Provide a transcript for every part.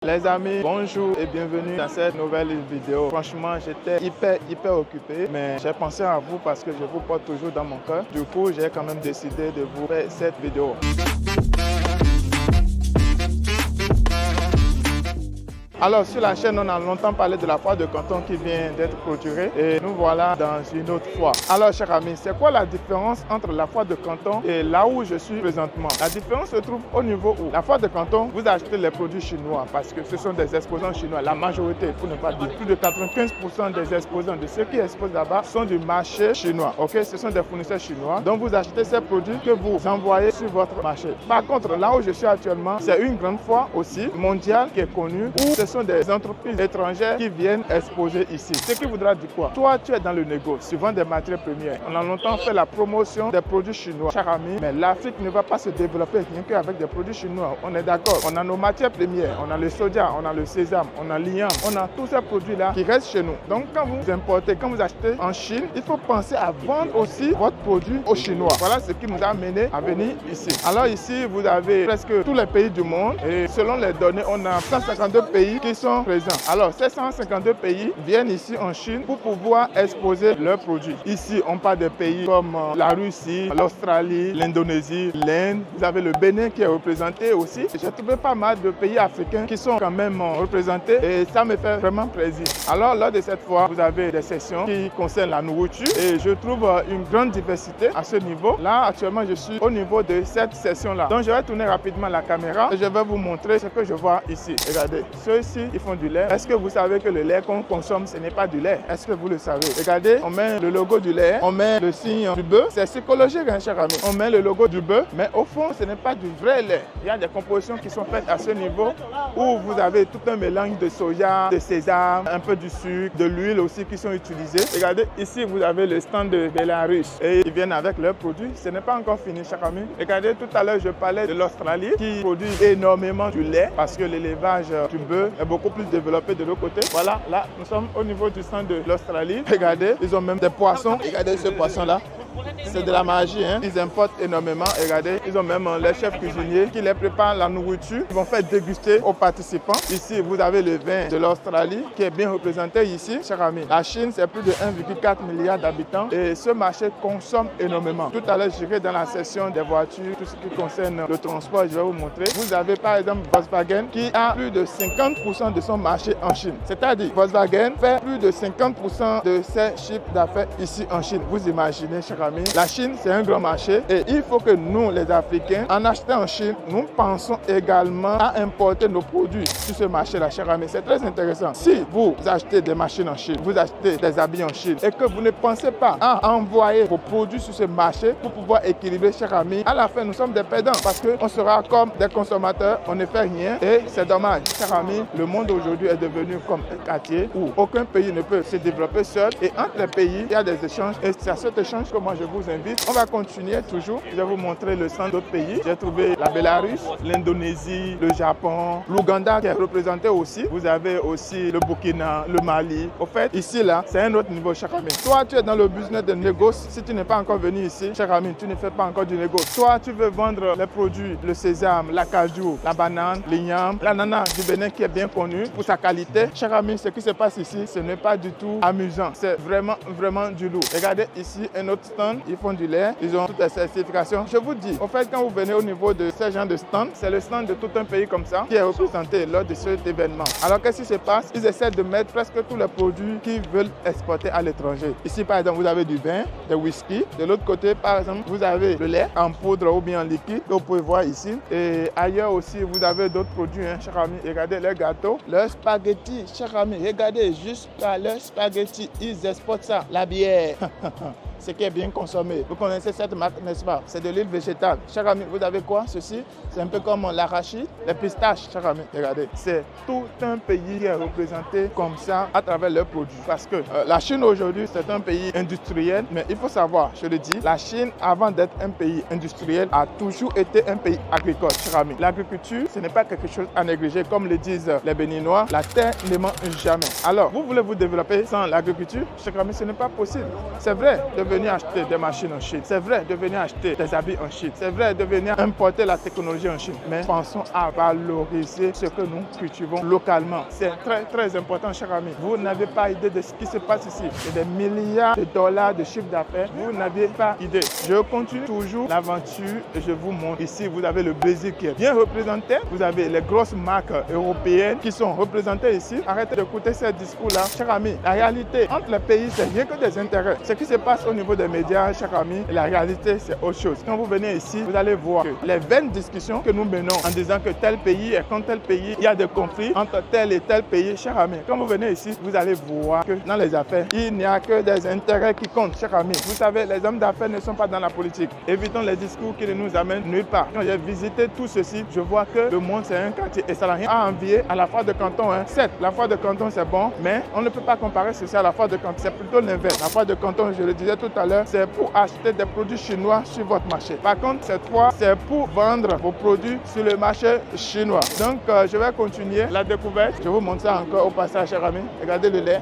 Les amis, bonjour et bienvenue dans cette nouvelle vidéo. Franchement, j'étais hyper occupé, mais j'ai pensé à vous parce que je vous porte toujours dans mon cœur. Du coup, j'ai quand même décidé de vous faire cette vidéo. Alors sur la chaîne, on a longtemps parlé de la foire de Canton qui vient d'être clôturée et nous voilà dans une autre foire. Alors chers amis, c'est quoi la différence entre la foire de Canton et là où je suis présentement? La différence se trouve au niveau où la foire de Canton, vous achetez les produits chinois parce que ce sont des exposants chinois. La majorité, pour ne pas dire plus de 95% des exposants de ceux qui exposent là-bas sont du marché chinois. Ok, ce sont des fournisseurs chinois. Donc vous achetez ces produits que vous envoyez sur votre marché. Par contre, là où je suis actuellement, c'est une grande foire aussi mondiale qui est connue où ce sont des entreprises étrangères qui viennent exposer ici. Ce qui voudra dire quoi? Toi, tu es dans le négoce, souvent des matières premières. On a longtemps fait la promotion des produits chinois, chers amis, mais l'Afrique ne va pas se développer rien qu'avec des produits chinois. On est d'accord. On a nos matières premières, on a le soja, on a le sésame, on a l'igname, on a tous ces produits-là qui restent chez nous. Donc, quand vous importez, quand vous achetez en Chine, il faut penser à vendre aussi votre produit aux Chinois. Voilà ce qui nous a amené à venir ici. Alors ici, vous avez presque tous les pays du monde et selon les données, on a 152 pays qui sont présents. Alors, ces 152 pays viennent ici en Chine pour pouvoir exposer leurs produits. Ici, on parle des pays comme la Russie, l'Australie, l'Indonésie, l'Inde. Vous avez le Bénin qui est représenté aussi. J'ai trouvé pas mal de pays africains qui sont quand même représentés et ça me fait vraiment plaisir. Alors, lors de cette fois, vous avez des sessions qui concernent la nourriture et je trouve une grande diversité à ce niveau. Là, actuellement, je suis au niveau de cette session-là. Donc, je vais tourner rapidement la caméra et je vais vous montrer ce que je vois ici. Regardez, ceux-ci, ils font du lait. Est-ce que vous savez que le lait qu'on consomme, ce n'est pas du lait? Est-ce que vous le savez? Regardez, on met le logo du lait, on met le signe du bœuf. C'est psychologique, hein, chers amis. On met le logo du bœuf, mais au fond, ce n'est pas du vrai lait. Il y a des compositions qui sont faites à ce niveau où vous avez tout un mélange de soja, de sésame, un peu du sucre, de l'huile aussi qui sont utilisées. Regardez, ici, vous avez le stand de Belarus et ils viennent avec leurs produits. Ce n'est pas encore fini, chers amis. Regardez, tout à l'heure, je parlais de l'Australie qui produit énormément du lait parce que l'élevage du bœuf est beaucoup plus développé de l'autre côté. Voilà, là, nous sommes au niveau du stand de l'Australie. Regardez, ils ont même des poissons. Regardez ce poisson-là. C'est de la magie, hein. Ils importent énormément. Regardez, ils ont même les chefs cuisiniers qui les préparent la nourriture. Ils vont faire déguster aux participants. Ici, vous avez le vin de l'Australie qui est bien représenté ici, chers amis. La Chine, c'est plus de 1,4 milliard d'habitants et ce marché consomme énormément. Tout à l'heure, j'irai dans la section des voitures, tout ce qui concerne le transport, je vais vous montrer. Vous avez par exemple Volkswagen qui a plus de 50% de son marché en Chine. C'est-à-dire, Volkswagen fait plus de 50% de ses chiffres d'affaires ici en Chine. Vous imaginez, chers amis, la Chine, c'est un grand marché et il faut que nous, les Africains, en achetant en Chine, nous pensons également à importer nos produits sur ce marché-là, chers amis. C'est très intéressant. Si vous achetez des machines en Chine, vous achetez des habits en Chine et que vous ne pensez pas à envoyer vos produits sur ce marché pour pouvoir équilibrer, chers amis, à la fin, nous sommes des perdants parce qu'on sera comme des consommateurs, on ne fait rien et c'est dommage. Chers amis, le monde aujourd'hui est devenu comme un quartier où aucun pays ne peut se développer seul et entre les pays, il y a des échanges et c'est à cet échange que moi je vous invite. On va continuer toujours. Je vais vous montrer le stand d'autres pays. J'ai trouvé la Bélarus, l'Indonésie, le Japon, l'Ouganda qui est représenté aussi. Vous avez aussi le Burkina, le Mali. Au fait, ici là, c'est un autre niveau, cher ami. Toi, tu es dans le business de négoce. Si tu n'es pas encore venu ici, cher ami, tu ne fais pas encore du négoce. Toi, tu veux vendre les produits, le sésame, la cajou, la banane, l'igname, l'ananas du Bénin qui est bien connu pour sa qualité. Cher ami, ce qui se passe ici, ce n'est pas du tout amusant. C'est vraiment du lourd. Regardez ici un autre stand. Ils font du lait, ils ont toutes les certifications. Je vous dis, au fait, quand vous venez au niveau de ces gens de stand, c'est le stand de tout un pays comme ça qui est représenté lors de cet événement. Alors qu'est-ce qui se passe? Ils essaient de mettre presque tous les produits qu'ils veulent exporter à l'étranger. Ici, par exemple, vous avez du vin, du whisky. De l'autre côté, par exemple, vous avez le lait en poudre ou bien en liquide, que vous pouvez voir ici. Et ailleurs aussi, vous avez d'autres produits, hein, chers amis. Regardez leurs gâteaux, leurs spaghettis, chers amis. Regardez jusqu'à leurs spaghettis, ils exportent ça. La bière. Ce qui est bien consommé. Vous connaissez cette marque, n'est-ce pas? C'est de l'huile végétale. Chers amis, vous avez quoi? Ceci, c'est un peu comme l'arachide, les pistaches, chers amis. Regardez, c'est tout un pays qui est représenté comme ça à travers leurs produits. Parce que la Chine aujourd'hui, c'est un pays industriel, mais il faut savoir, je le dis, la Chine, avant d'être un pays industriel, a toujours été un pays agricole, chers amis. L'agriculture, ce n'est pas quelque chose à négliger, comme le disent les Béninois, la terre ne mange jamais. Alors, vous voulez vous développer sans l'agriculture? Chers amis, ce n'est pas possible. C'est vrai, de venir acheter des machines en Chine. C'est vrai de venir acheter des habits en Chine. C'est vrai de venir importer la technologie en Chine. Mais pensons à valoriser ce que nous cultivons localement. C'est très important, chers amis. Vous n'avez pas idée de ce qui se passe ici. C'est des milliards de dollars de chiffre d'affaires. Vous n'avez pas idée. Je continue toujours l'aventure et je vous montre. Ici, vous avez le Brésil qui est bien représenté. Vous avez les grosses marques européennes qui sont représentées ici. Arrêtez d'écouter ces discours-là. Chers amis, la réalité entre les pays, c'est rien que des intérêts. Ce qui se passe au niveau des médias, chers amis, la réalité, c'est autre chose. Quand vous venez ici, vous allez voir que les vaines discussions que nous menons en disant que tel pays est contre tel pays, il y a des conflits entre tel et tel pays, chers amis. Quand vous venez ici, vous allez voir que dans les affaires, il n'y a que des intérêts qui comptent, chers amis. Vous savez, les hommes d'affaires ne sont pas dans la politique. Évitons les discours qui ne nous amènent nulle part. Quand j'ai visité tout ceci, je vois que le monde, c'est un quartier et ça n'a rien à envier à la foire de Canton. Certes, la foire de Canton, c'est bon, mais on ne peut pas comparer ceci à la foire de Canton. C'est plutôt l'inverse. La foire de Canton, je le disais tout à l'heure, c'est pour acheter des produits chinois sur votre marché. Par contre, cette fois, c'est pour vendre vos produits sur le marché chinois. Donc, je vais continuer la découverte. Je vous montre ça encore au passage, chers amis. Regardez le lait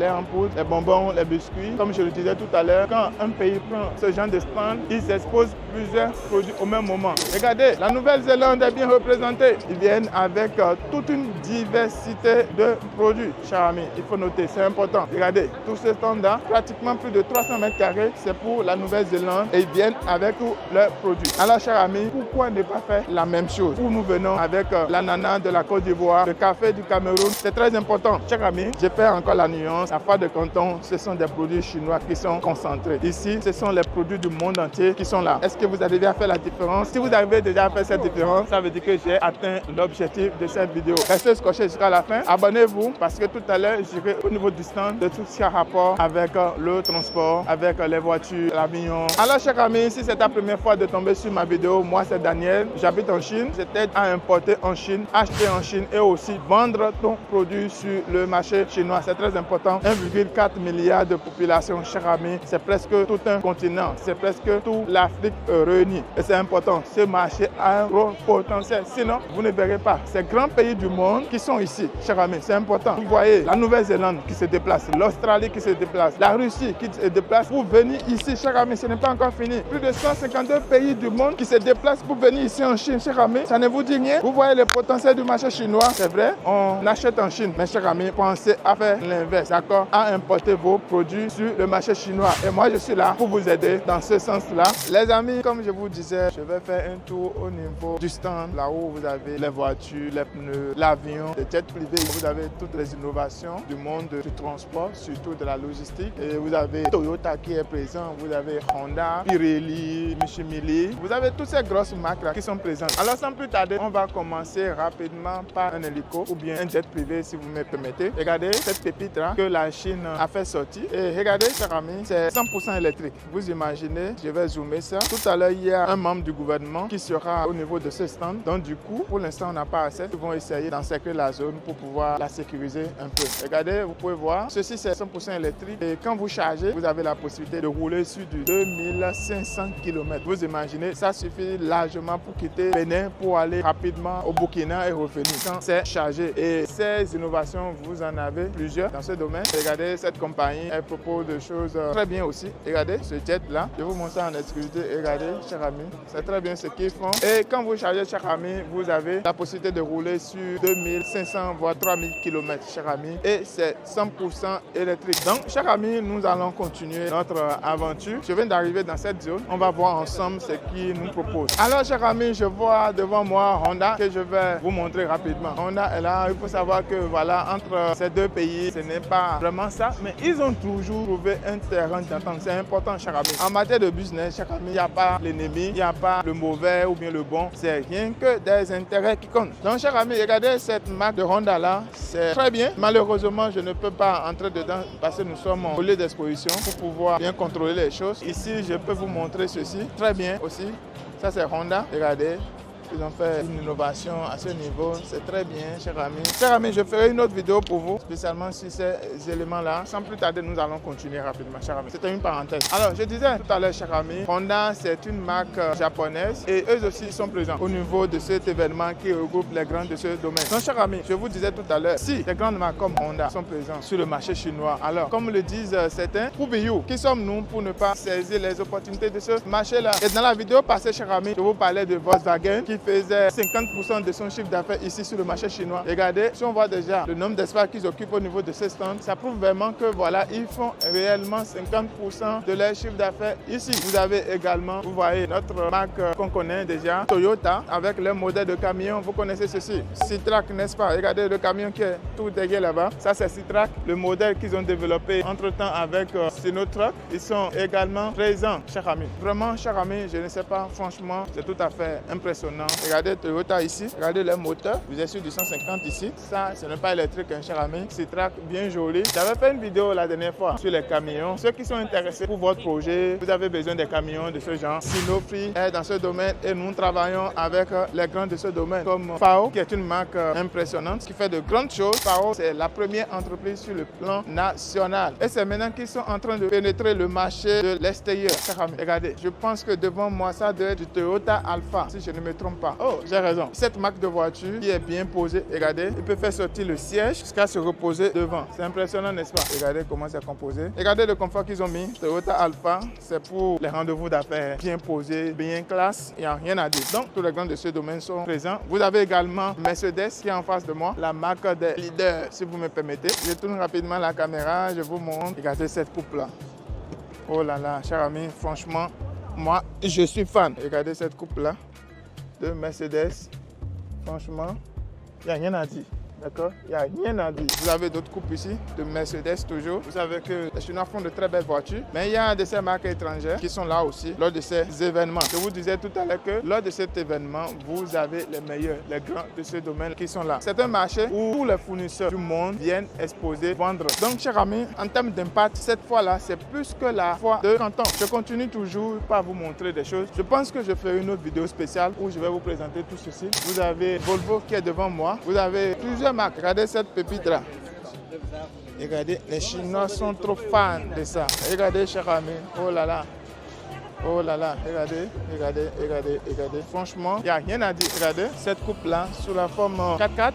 en poudre, les bonbons, les biscuits. Comme je le disais tout à l'heure, quand un pays prend ce genre de stand, ils exposent plusieurs produits au même moment. Regardez, la Nouvelle-Zélande est bien représentée. Ils viennent avec toute une diversité de produits. Chers amis, il faut noter, c'est important. Regardez, tout ce stand-là, pratiquement plus de 300 mètres carrés, c'est pour la Nouvelle-Zélande et ils viennent avec tous leurs produits. Alors, chers amis, pourquoi ne pas faire la même chose? Où nous venons avec l'ananas de la Côte d'Ivoire, le café du Cameroun, c'est très important. Chers amis, je fais encore la nuance. La foire de Canton, ce sont des produits chinois qui sont concentrés. Ici, ce sont les produits du monde entier qui sont là. Est-ce que vous arrivez à faire la différence? Si vous avez déjà fait cette différence, ça veut dire que j'ai atteint l'objectif de cette vidéo. Restez scotchés jusqu'à la fin. Abonnez-vous parce que tout à l'heure, j'irai au niveau du stand de tout ce qui a rapport avec le transport, avec les voitures, l'avion. Alors, chers amis, si c'est ta première fois de tomber sur ma vidéo, moi, c'est Daniel. J'habite en Chine. Je t'aide à importer en Chine, acheter en Chine et aussi vendre ton produit sur le marché chinois. C'est très important. 1,4 milliard de population, chers amis, c'est presque tout un continent, c'est presque toute l'Afrique réunie. Et c'est important, ce marché a un gros potentiel, sinon vous ne verrez pas ces grands pays du monde qui sont ici, chers amis, c'est important. Vous voyez la Nouvelle-Zélande qui se déplace, l'Australie qui se déplace, la Russie qui se déplace pour venir ici, chers amis, ce n'est pas encore fini. Plus de 152 pays du monde qui se déplacent pour venir ici en Chine, chers amis, ça ne vous dit rien. Vous voyez le potentiel du marché chinois, c'est vrai, on achète en Chine, mais chers amis, pensez à faire l'inverse. D'accord, à importer vos produits sur le marché chinois. Et moi, je suis là pour vous aider dans ce sens-là. Les amis, comme je vous disais, je vais faire un tour au niveau du stand, là où vous avez les voitures, les pneus, l'avion, les jets privés. Vous avez toutes les innovations du monde du transport, surtout de la logistique. Et vous avez Toyota qui est présent, vous avez Honda, Pirelli, Michelin. Vous avez toutes ces grosses marques-là qui sont présentes. Alors, sans plus tarder, on va commencer rapidement par un hélico ou bien un jet privé, si vous me permettez. Regardez cette pépite-là que la Chine a fait sortir. Et regardez, chers amis, c'est 100% électrique. Vous imaginez, je vais zoomer ça. Tout à l'heure, il y a un membre du gouvernement qui sera au niveau de ce stand. Donc, du coup, pour l'instant, on n'a pas assez. Ils vont essayer d'encercler la zone pour pouvoir la sécuriser un peu. Regardez, vous pouvez voir, ceci c'est 100% électrique. Et quand vous chargez, vous avez la possibilité de rouler sur du 2500 km. Vous imaginez, ça suffit largement pour quitter Bénin pour aller rapidement au Burkina et revenir quand c'est chargé. Et ces innovations, vous en avez plusieurs dans ce domaine. Regardez, cette compagnie, elle propose des choses très bien aussi. Regardez ce jet-là. Je vous montre ça en exclusivité. Regardez, chers amis, c'est très bien ce qu'ils font. Et quand vous chargez, chers amis, vous avez la possibilité de rouler sur 2500 voire 3000 km, chers amis. Et c'est 100% électrique. Donc, chers amis, nous allons continuer notre aventure. Je viens d'arriver dans cette zone. On va voir ensemble ce qu'ils nous proposent. Alors, chers amis, je vois devant moi Honda que je vais vous montrer rapidement. Honda est là. Il faut savoir que voilà, entre ces deux pays, ce n'est pas vraiment ça, mais ils ont toujours trouvé un terrain d'entente. C'est important, chers amis. En matière de business, chers amis, il n'y a pas l'ennemi, il n'y a pas le mauvais ou bien le bon. C'est rien que des intérêts qui comptent. Donc, chers amis, regardez cette marque de Honda là. C'est très bien. Malheureusement, je ne peux pas entrer dedans parce que nous sommes au lieu d'exposition pour pouvoir bien contrôler les choses. Ici, je peux vous montrer ceci. Très bien aussi. Ça, c'est Honda. Regardez. Ils ont fait une innovation à ce niveau. C'est très bien, chers amis. Chers amis, je ferai une autre vidéo pour vous, spécialement sur ces éléments-là. Sans plus tarder, nous allons continuer rapidement, chers amis. C'était une parenthèse. Alors, je disais tout à l'heure, chers amis, Honda, c'est une marque japonaise et eux aussi sont présents au niveau de cet événement qui regroupe les grands de ce domaine. Donc, chers amis, je vous disais tout à l'heure, si les grandes marques comme Honda sont présentes sur le marché chinois, alors, comme le disent certains, Poubeyou, qui sommes-nous pour ne pas saisir les opportunités de ce marché-là? Et dans la vidéo passée, chers amis, je vous parlais de Volkswagen qui faisait 50% de son chiffre d'affaires ici sur le marché chinois. Regardez, si on voit déjà le nombre d'espaces qu'ils occupent au niveau de ces stands, ça prouve vraiment que voilà, ils font réellement 50% de leur chiffre d'affaires ici. Vous avez également, vous voyez, notre marque qu'on connaît déjà, Toyota, avec leur modèle de camion. Vous connaissez ceci, Citrac, n'est-ce pas? Regardez le camion qui est tout derrière là-bas. Ça, c'est Citrac, le modèle qu'ils ont développé entre-temps avec Sinotruk. Ils sont également présents, chers amis. Vraiment, chers amis, je ne sais pas, franchement, c'est tout à fait impressionnant. Regardez Toyota ici, regardez leur moteur. Vous êtes sur du 150 ici. Ça, ce n'est pas électrique, hein, cher ami. Citrac, bien joli. J'avais fait une vidéo la dernière fois sur les camions. Ceux qui sont intéressés pour votre projet, vous avez besoin des camions de ce genre. Sinopri est dans ce domaine et nous travaillons avec les grands de ce domaine, comme FAO, qui est une marque impressionnante, qui fait de grandes choses. FAO, c'est la première entreprise sur le plan national. Et c'est maintenant qu'ils sont en train de pénétrer le marché de l'extérieur. Cher ami, regardez, je pense que devant moi, ça doit être du Toyota Alpha, si je ne me trompe pas. Oh, j'ai raison. Cette marque de voiture qui est bien posée, regardez, il peut faire sortir le siège jusqu'à se reposer devant. C'est impressionnant, n'est-ce pas? Regardez comment c'est composé. Regardez le confort qu'ils ont mis. Toyota Alpha, c'est pour les rendez-vous d'affaires bien posés, bien classe. Il n'y a rien à dire. Donc, tous les grands de ce domaine sont présents. Vous avez également Mercedes qui est en face de moi, la marque des leaders, si vous me permettez. Je tourne rapidement la caméra, je vous montre. Regardez cette coupe-là. Oh là là, cher ami, franchement, moi, je suis fan. Regardez cette coupe-là de Mercedes. Franchement, il n'y a rien à dire. D'accord? Il n'y a rien à dire. Vous avez d'autres coupes ici, de Mercedes toujours. Vous savez que les Chinois font de très belles voitures. Mais il y a de ces marques étrangères qui sont là aussi lors de ces événements. Je vous disais tout à l'heure que lors de cet événement, vous avez les meilleurs, les grands de ce domaine qui sont là. C'est un marché où tous les fournisseurs du monde viennent exposer, vendre. Donc, chers amis, en termes d'impact, cette fois-là, c'est plus que la fois de Canton. Je continue toujours par vous montrer des choses. Je pense que je ferai une autre vidéo spéciale où je vais vous présenter tout ceci. Vous avez Volvo qui est devant moi. Vous avez plusieurs marques. Regardez cette pépite là. Regardez, les Chinois sont trop fans de ça. Regardez, cher ami. Oh là là. Oh là là, regardez, regardez, regardez, regardez. Franchement, il n'y a rien à dire. Regardez cette coupe là sous la forme 4x4.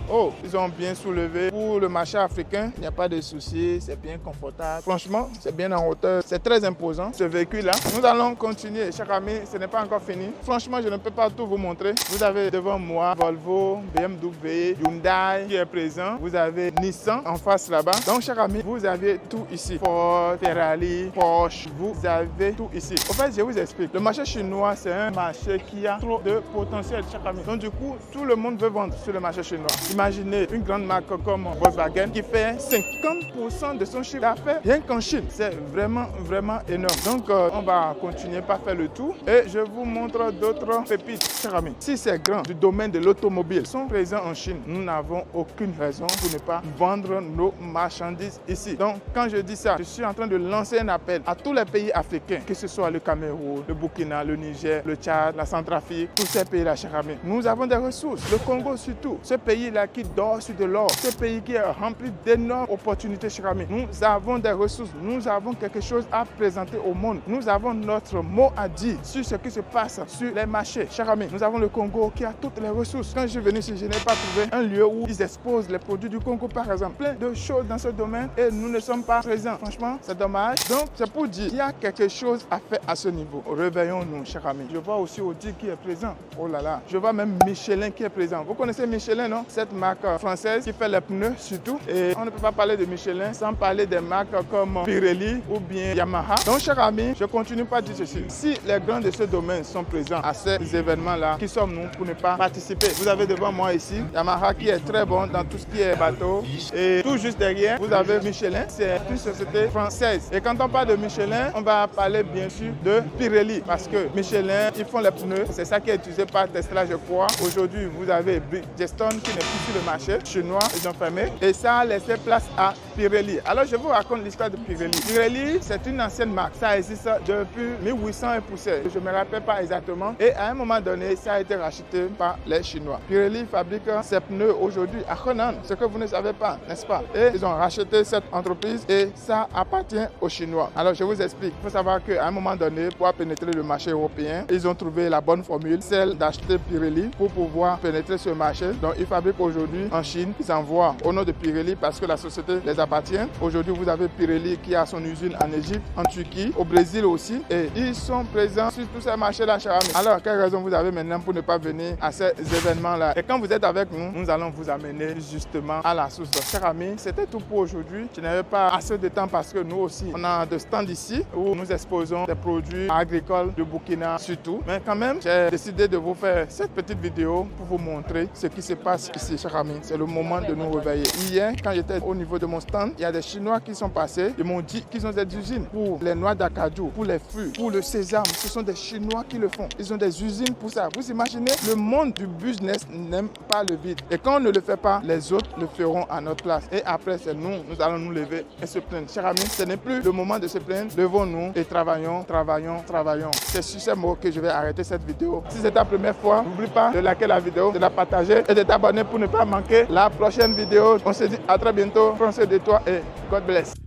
Oh, ils ont bien soulevé. Pour le marché africain, il n'y a pas de souci, c'est bien confortable. Franchement, c'est bien en hauteur, c'est très imposant ce véhicule-là. Nous allons continuer, chers amis, ce n'est pas encore fini. Franchement, je ne peux pas tout vous montrer. Vous avez devant moi Volvo, BMW, Hyundai qui est présent. Vous avez Nissan en face là-bas. Donc, chers amis, vous avez tout ici. Ford, Ferrari, Porsche, vous avez tout ici. En fait, je vous explique. Le marché chinois, c'est un marché qui a trop de potentiel, chers amis. Donc, du coup, tout le monde veut vendre sur le marché chinois. Imaginez une grande marque comme Volkswagen qui fait 50% de son chiffre d'affaires rien qu'en Chine. C'est vraiment, vraiment énorme. Donc, on va continuer par faire le tour et je vous montre d'autres pépites, chers amis. Si ces grands du domaine de l'automobile sont présents en Chine, nous n'avons aucune raison pour ne pas vendre nos marchandises ici. Donc, quand je dis ça, je suis en train de lancer un appel à tous les pays africains, que ce soit le Cameroun, le Burkina, le Niger, le Tchad, la Centrafrique, tous ces pays-là, chers amis. Nous avons des ressources. Le Congo surtout, ce pays-là qui dort sur de l'or, ce pays qui est rempli d'énormes opportunités, chers amis. Nous avons des ressources, nous avons quelque chose à présenter au monde. Nous avons notre mot à dire sur ce qui se passe sur les marchés, chers amis. Nous avons le Congo qui a toutes les ressources. Quand je suis venu ici, je n'ai pas trouvé un lieu où ils exposent les produits du Congo, par exemple. Plein de choses dans ce domaine et nous ne sommes pas présents. Franchement, c'est dommage. Donc, c'est pour dire qu'il y a quelque chose à faire à ce niveau. Réveillons-nous, chers amis. Je vois aussi Audi qui est présent. Oh là là. Je vois même Michelin qui est présent. Vous connaissez Michelin, non? Cette marque française qui fait les pneus surtout. Et on ne peut pas parler de Michelin sans parler des marques comme Pirelli ou bien Yamaha. Donc, chers amis, je continue par dire ceci. Si les grands de ce domaine sont présents à ces événements-là, qui sommes-nous pour ne pas participer? Vous avez devant moi ici Yamaha qui est très bon dans tout ce qui est bateau. Et tout juste derrière, vous avez Michelin. C'est une société française. Et quand on parle de Michelin, on va parler bien sûr de Pirelli. Parce que Michelin, ils font les pneus. C'est ça qui est utilisé par Tesla, je crois. Aujourd'hui, vous avez Bridgestone qui n'est plus sur le marché chinois, ils ont fermé et ça a laissé place à Pirelli. Alors je vous raconte l'histoire de Pirelli. Pirelli, c'est une ancienne marque, ça existe depuis 1800 et poussière. Je ne me rappelle pas exactement et à un moment donné, ça a été racheté par les Chinois. Pirelli fabrique ses pneus aujourd'hui à Henan, ce que vous ne savez pas, n'est-ce pas? Et ils ont racheté cette entreprise et ça appartient aux Chinois. Alors je vous explique, il faut savoir qu'à un moment donné, pour pénétrer le marché européen, ils ont trouvé la bonne formule, celle d'acheter Pirelli pour pouvoir pénétrer ce marché. Donc ils fabriquent aujourd'hui en Chine, ils envoient au nom de Pirelli parce que la société les appartient. Aujourd'hui vous avez Pirelli qui a son usine en Égypte, en Turquie, au Brésil aussi et ils sont présents sur tous ces marchés-là, cher ami. Alors quelle raison vous avez maintenant pour ne pas venir à ces événements-là? Et quand vous êtes avec nous, nous allons vous amener justement à la source. Donc, cher ami, c'était tout pour aujourd'hui. Je n'avais pas assez de temps parce que nous aussi, on a de stands ici où nous exposons des produits agricoles du Burkina surtout. Mais quand même, j'ai décidé de vous faire cette petite vidéo pour vous montrer ce qui se passe ici, cher ami. C'est le moment de nous réveiller. Hier, quand j'étais au niveau de mon stand, il y a des Chinois qui sont passés. Ils m'ont dit qu'ils ont des usines pour les noix d'acajou, pour les fruits, pour le sésame. Ce sont des Chinois qui le font. Ils ont des usines pour ça. Vous imaginez, le monde du business n'aime pas le vide. Et quand on ne le fait pas, les autres le feront à notre place. Et après, c'est nous allons nous lever et se plaindre. Chers amis, ce n'est plus le moment de se plaindre. Levons-nous et travaillons, travaillons, travaillons. C'est sur ces mots que je vais arrêter cette vidéo. Si c'est ta première fois, n'oublie pas de liker la vidéo, de la partager et de t'abonner pour ne pas manquer la prochaine vidéo. On se dit à très bientôt. Prends soin de toi et God bless.